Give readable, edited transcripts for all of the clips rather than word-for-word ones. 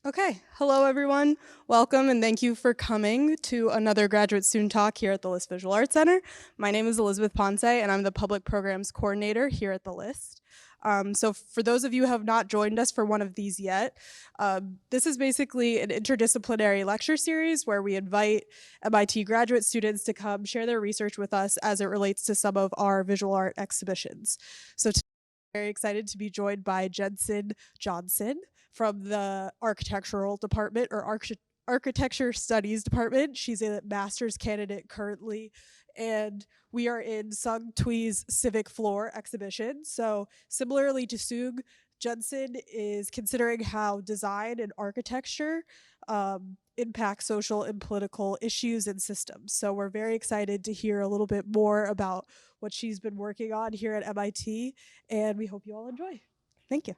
Okay, hello everyone. Welcome and thank you for coming to another graduate student talk here at the List Visual Arts Center. My name is Elizabeth Ponce and I'm the Public Programs Coordinator here at the List. So for those of you who have not joined us for one of these yet, this is basically an interdisciplinary lecture series where we invite MIT graduate students to come share their research with us as it relates to some of our visual art exhibitions. So today I'm very excited to be joined by Jensen Johnson from the architectural department or architecture studies department. She's a master's candidate currently, and we are in Sung Tieu's Civic Floor exhibition. So similarly to Sung, Jensen is considering how design and architecture impact social and political issues and systems. So we're very excited to hear a little bit more about what she's been working on here at MIT, and we hope you all enjoy. Thank you.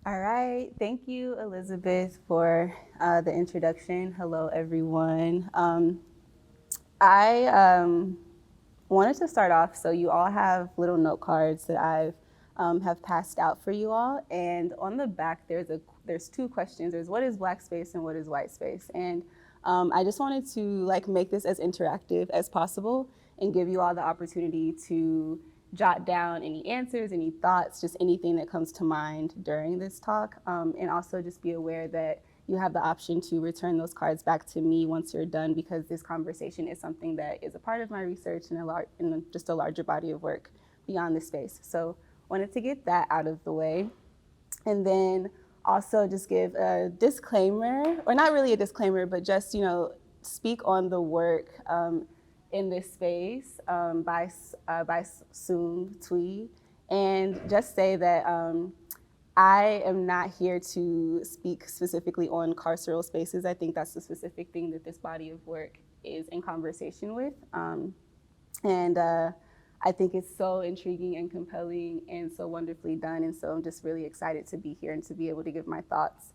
All right, thank you, Elizabeth, for the introduction. Hello, everyone. I wanted to start off, so you all have little note cards that I've have passed out for you all, and on the back there's two questions. There's what is black space and what is white space, and I just wanted to make this as interactive as possible and give you all the opportunity to jot down any answers, any thoughts, just anything that comes to mind during this talk. And also just be aware that you have the option to return those cards back to me once you're done, because this conversation is something that is a part of my research and just a larger body of work beyond this space. So wanted to get that out of the way. And then also just give a disclaimer, or not really a disclaimer, but just, speak on the work in this space by Sung Tieu, and just say that I am not here to speak specifically on carceral spaces. I think that's the specific thing that this body of work is in conversation with. And I think it's so intriguing and compelling and so wonderfully done. And so I'm just really excited to be here and to be able to give my thoughts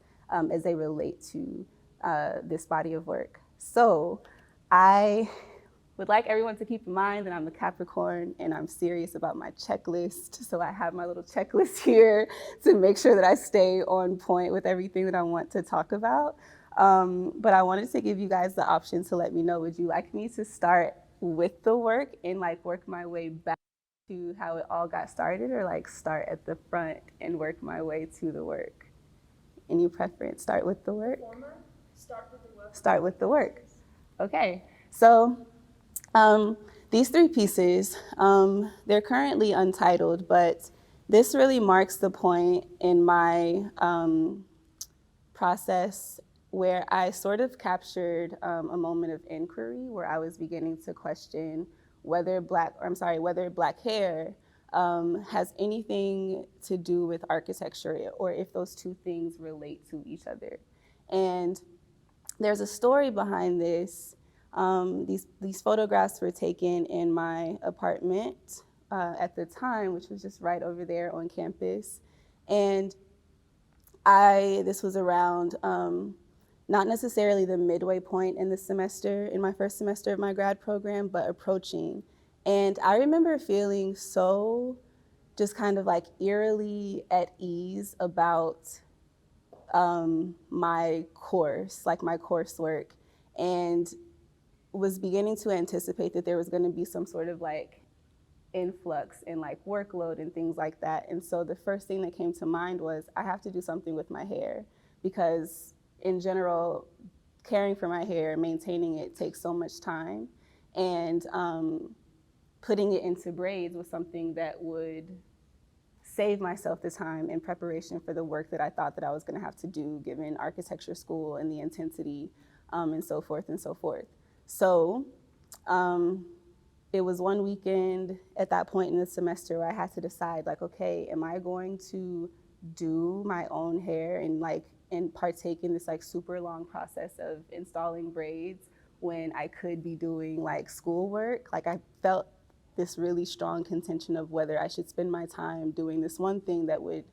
as they relate to this body of work. So I would like everyone to keep in mind that I'm a Capricorn and I'm serious about my checklist. So I have my little checklist here to make sure that I stay on point with everything that I want to talk about. But I wanted to give you guys the option to let me know, would you like me to start with the work and work my way back to how it all got started, or start at the front and work my way to the work? Any preference? Start with the work? Start with the work. Start with the work. Okay, so these three pieces, they're currently untitled, but this really marks the point in my process where I sort of captured a moment of inquiry where I was beginning to question whether black hair has anything to do with architecture, or if those two things relate to each other. And there's a story behind this. These photographs were taken in my apartment at the time, which was just right over there on campus. And this was around not necessarily the midway point in the semester, in my first semester of my grad program, but approaching. And I remember feeling so just kind of eerily at ease about my course, my coursework, and was beginning to anticipate that there was going to be some sort of influx in workload and things like that. And so the first thing that came to mind was I have to do something with my hair, because in general, caring for my hair, maintaining it takes so much time, and putting it into braids was something that would save myself the time in preparation for the work that I thought that I was going to have to do given architecture school and the intensity and so forth and so forth. So it was one weekend at that point in the semester where I had to decide okay, am I going to do my own hair and partake in this super long process of installing braids when I could be doing schoolwork? I felt this really strong contention of whether I should spend my time doing this one thing that would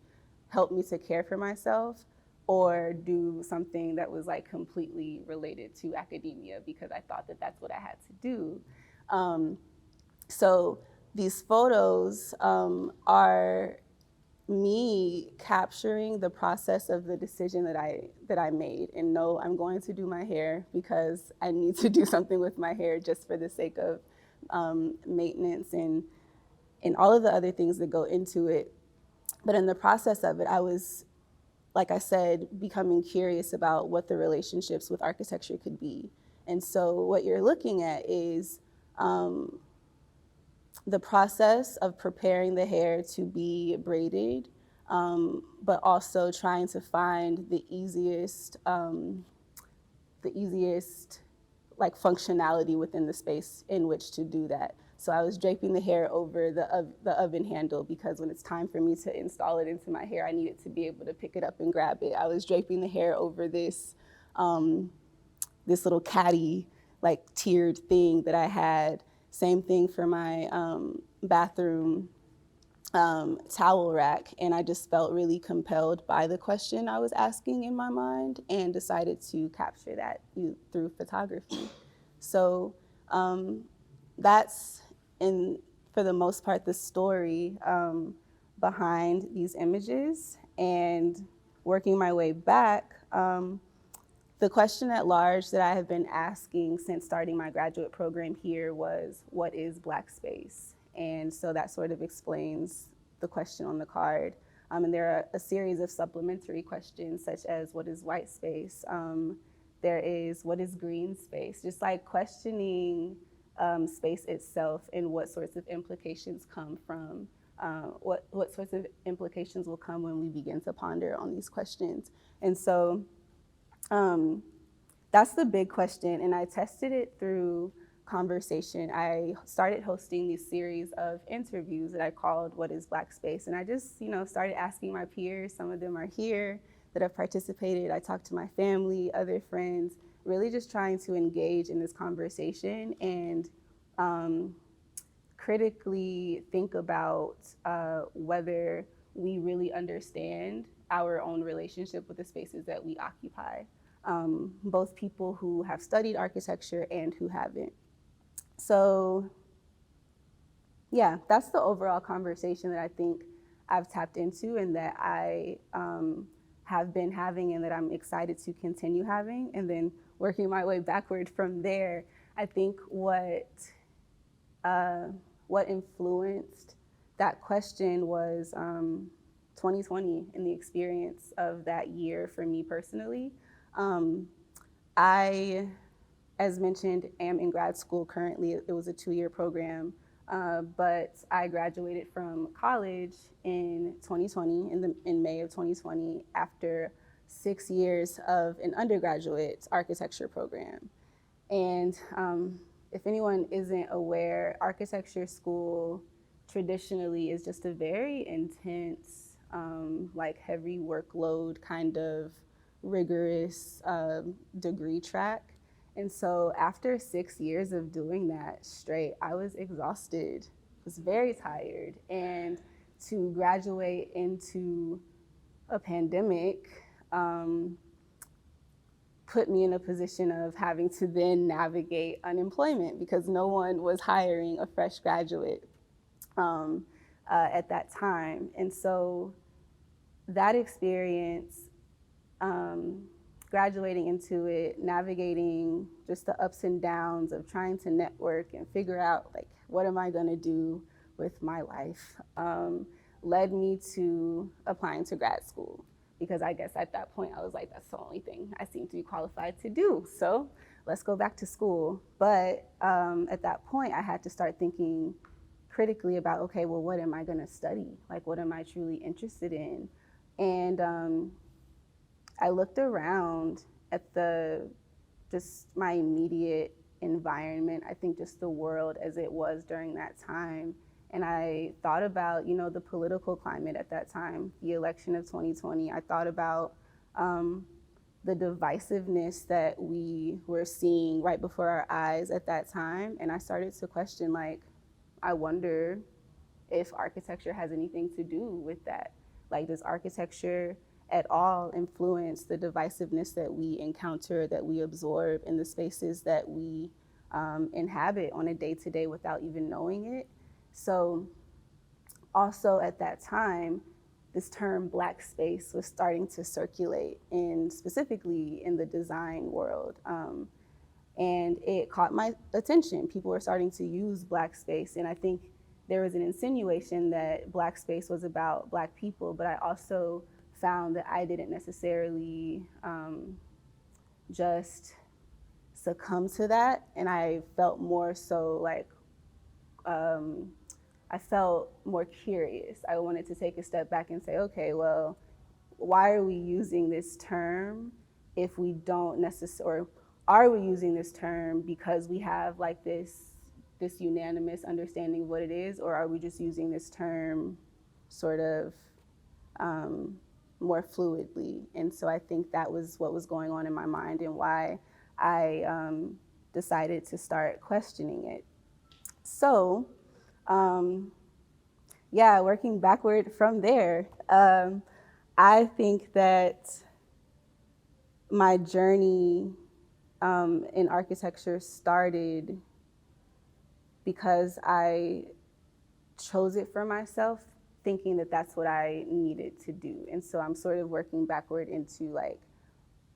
help me to care for myself, or do something that was completely related to academia, because I thought that that's what I had to do. So these photos are me capturing the process of the decision that I made. And no, I'm going to do my hair because I need to do something with my hair just for the sake of maintenance and all of the other things that go into it. But in the process of it, I was, like I said, becoming curious about what the relationships with architecture could be. And so what you're looking at is the process of preparing the hair to be braided, but also trying to find the easiest like functionality within the space in which to do that. So I was draping the hair over the oven handle because when it's time for me to install it into my hair, I needed to be able to pick it up and grab it. I was draping the hair over this this little caddy, like tiered thing that I had. Same thing for my bathroom towel rack, and I just felt really compelled by the question I was asking in my mind and decided to capture that through photography. So that's, for the most part, the story behind these images. And working my way back, the question at large that I have been asking since starting my graduate program here was, what is Black space? And so that sort of explains the question on the card. And there are a series of supplementary questions such as, what is white space? There is, what is green space? Just like questioning space itself and what sorts of implications come from, what sorts of implications will come when we begin to ponder on these questions. And so that's the big question, and I tested it through conversation. I started hosting these series of interviews that I called What is Black Space? And I just, started asking my peers. Some of them are here that have participated. I talked to my family, other friends, really just trying to engage in this conversation and critically think about whether we really understand our own relationship with the spaces that we occupy. Both people who have studied architecture and who haven't. So yeah, that's the overall conversation that I think I've tapped into and that I have been having and that I'm excited to continue having. And then working my way backward from there, I think what influenced that question was 2020 and the experience of that year for me personally. I, as mentioned, am in grad school currently. It was a 2-year program, but I graduated from college in 2020, in May of 2020, after 6 years of an undergraduate architecture program. And if anyone isn't aware, architecture school traditionally is just a very intense, like heavy workload kind of rigorous degree track. And so after 6 years of doing that straight, I was exhausted, was very tired. And to graduate into a pandemic put me in a position of having to then navigate unemployment because no one was hiring a fresh graduate at that time. And so that experience, graduating into it, navigating just the ups and downs of trying to network and figure out, like, what am I gonna do with my life, led me to applying to grad school. Because I guess at that point I was like, that's the only thing I seem to be qualified to do. So let's go back to school. But at that point I had to start thinking critically about, okay, well, what am I gonna study? Like, what am I truly interested in? And I looked around at just my immediate environment, I think just the world as it was during that time. And I thought about, the political climate at that time, the election of 2020. I thought about the divisiveness that we were seeing right before our eyes at that time. And I started to question, like, I wonder if architecture has anything to do with that. Like, does architecture at all influence the divisiveness that we encounter, that we absorb in the spaces that we inhabit on a day-to-day without even knowing it? So also at that time, this term black space was starting to circulate, specifically in the design world. And it caught my attention. People were starting to use black space, and I think there was an insinuation that black space was about black people, but I also found that I didn't necessarily just succumb to that, and I felt more so like I felt more curious. I wanted to take a step back and say, okay, well, why are we using this term if we don't necessarily, or are we using this term because we have like this unanimous understanding of what it is, or are we just using this term sort of more fluidly? And so I think that was what was going on in my mind and why I decided to start questioning it. So, yeah, working backward from there, I think that my journey in architecture started because I chose it for myself, thinking that that's what I needed to do. And so I'm sort of working backward into like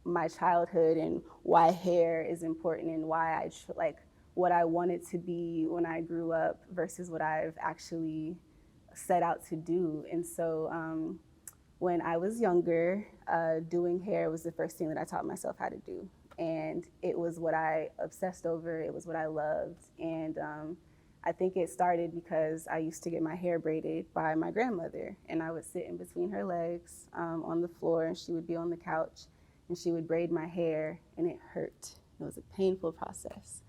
my childhood and why hair is important and why I like what I wanted to be when I grew up versus what I've actually set out to do. And so when I was younger, doing hair was the first thing that I taught myself how to do. And it was what I obsessed over, it was what I loved. And I think it started because I used to get my hair braided by my grandmother, and I would sit in between her legs on the floor, and she would be on the couch, and she would braid my hair, and it hurt. It was a painful process,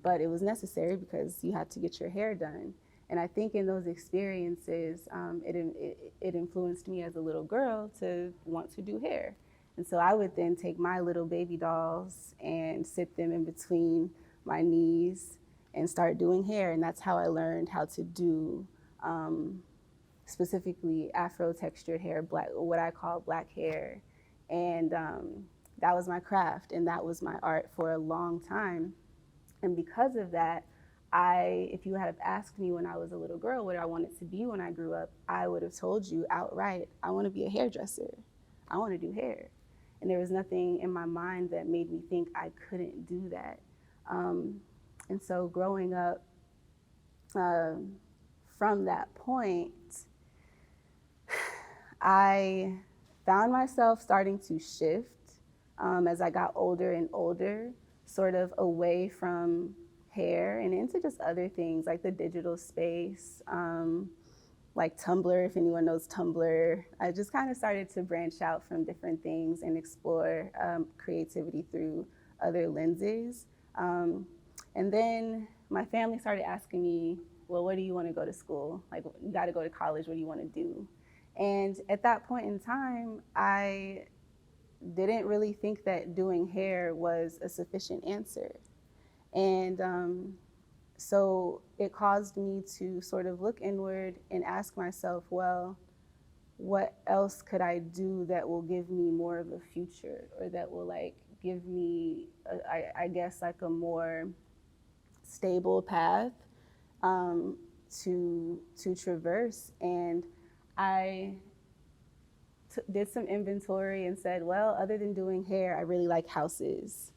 but it was necessary because you had to get your hair done. And I think in those experiences, it influenced me as a little girl to want to do hair. And so I would then take my little baby dolls and sit them in between my knees and start doing hair. And that's how I learned how to do specifically Afro textured hair, black, what I call black hair. And that was my craft, and that was my art for a long time. And because of that, if you had asked me when I was a little girl what I wanted to be when I grew up, I would have told you outright, I want to be a hairdresser. I want to do hair. And there was nothing in my mind that made me think I couldn't do that. And so growing up from that point, I found myself starting to shift as I got older and older, sort of away from hair and into just other things like the digital space, like Tumblr, if anyone knows Tumblr. I just kind of started to branch out from different things and explore creativity through other lenses. And then my family started asking me, well, what do you want to go to school? Like, you got to go to college, what do you want to do? And at that point in time, I didn't really think that doing hair was a sufficient answer. And so it caused me to sort of look inward and ask myself, well, what else could I do that will give me more of a future, or that will like give me, I guess, like a more stable path to traverse. And I did some inventory and said, well, other than doing hair, I really like houses.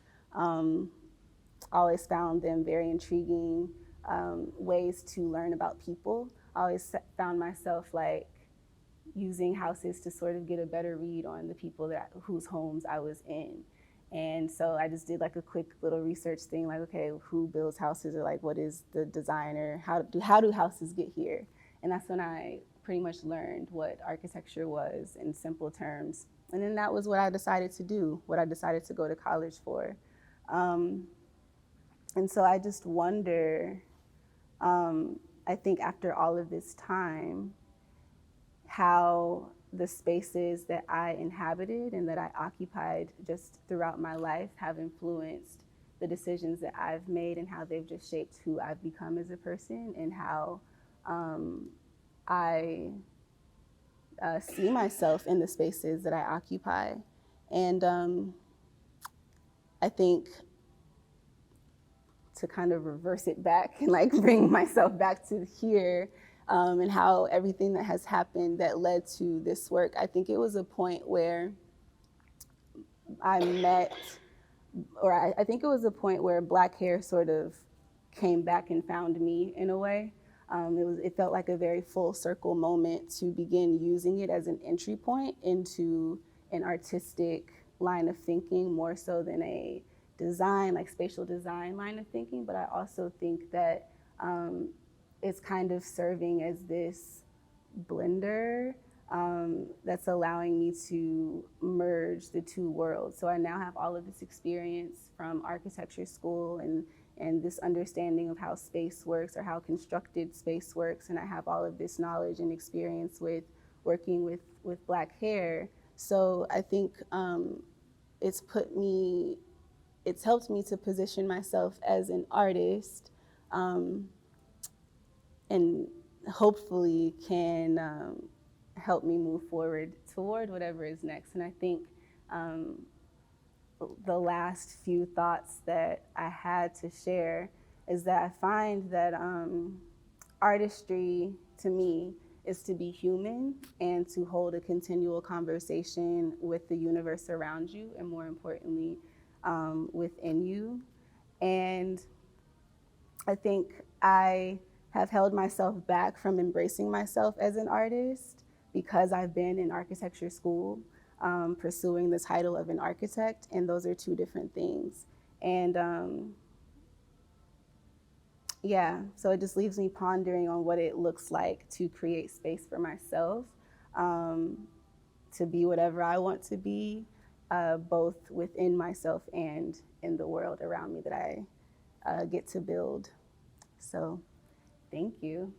Always found them very intriguing ways to learn about people. I always found myself like using houses to sort of get a better read on the people whose homes I was in. And so I just did like a quick little research thing, like, okay, who builds houses, or like, what is the designer? How do houses get here? And that's when I pretty much learned what architecture was in simple terms. And then that was what I decided to do, what I decided to go to college for. And so I just wonder, I think after all of this time, how the spaces that I inhabited and that I occupied just throughout my life have influenced the decisions that I've made, and how they've just shaped who I've become as a person, and how I see myself in the spaces that I occupy. And I think to kind of reverse it back and like bring myself back to here, and how everything that has happened that led to this work. I think it was a point where I met, or I think it was a point where Black hair sort of came back and found me in a way. It felt like a very full circle moment to begin using it as an entry point into an artistic line of thinking, more so than a design, like spatial design line of thinking. But I also think that it's kind of serving as this blender that's allowing me to merge the two worlds. So I now have all of this experience from architecture school and this understanding of how space works or how constructed space works. And I have all of this knowledge and experience with working with Black hair. So I think it's helped me to position myself as an artist, and hopefully can help me move forward toward whatever is next. And I think the last few thoughts that I had to share is that I find that artistry to me is to be human and to hold a continual conversation with the universe around you, and more importantly, within you. And I think I have held myself back from embracing myself as an artist because I've been in architecture school, pursuing the title of an architect, and those are two different things. And yeah, so it just leaves me pondering on what it looks like to create space for myself, to be whatever I want to be, both within myself and in the world around me that I get to build. So thank you.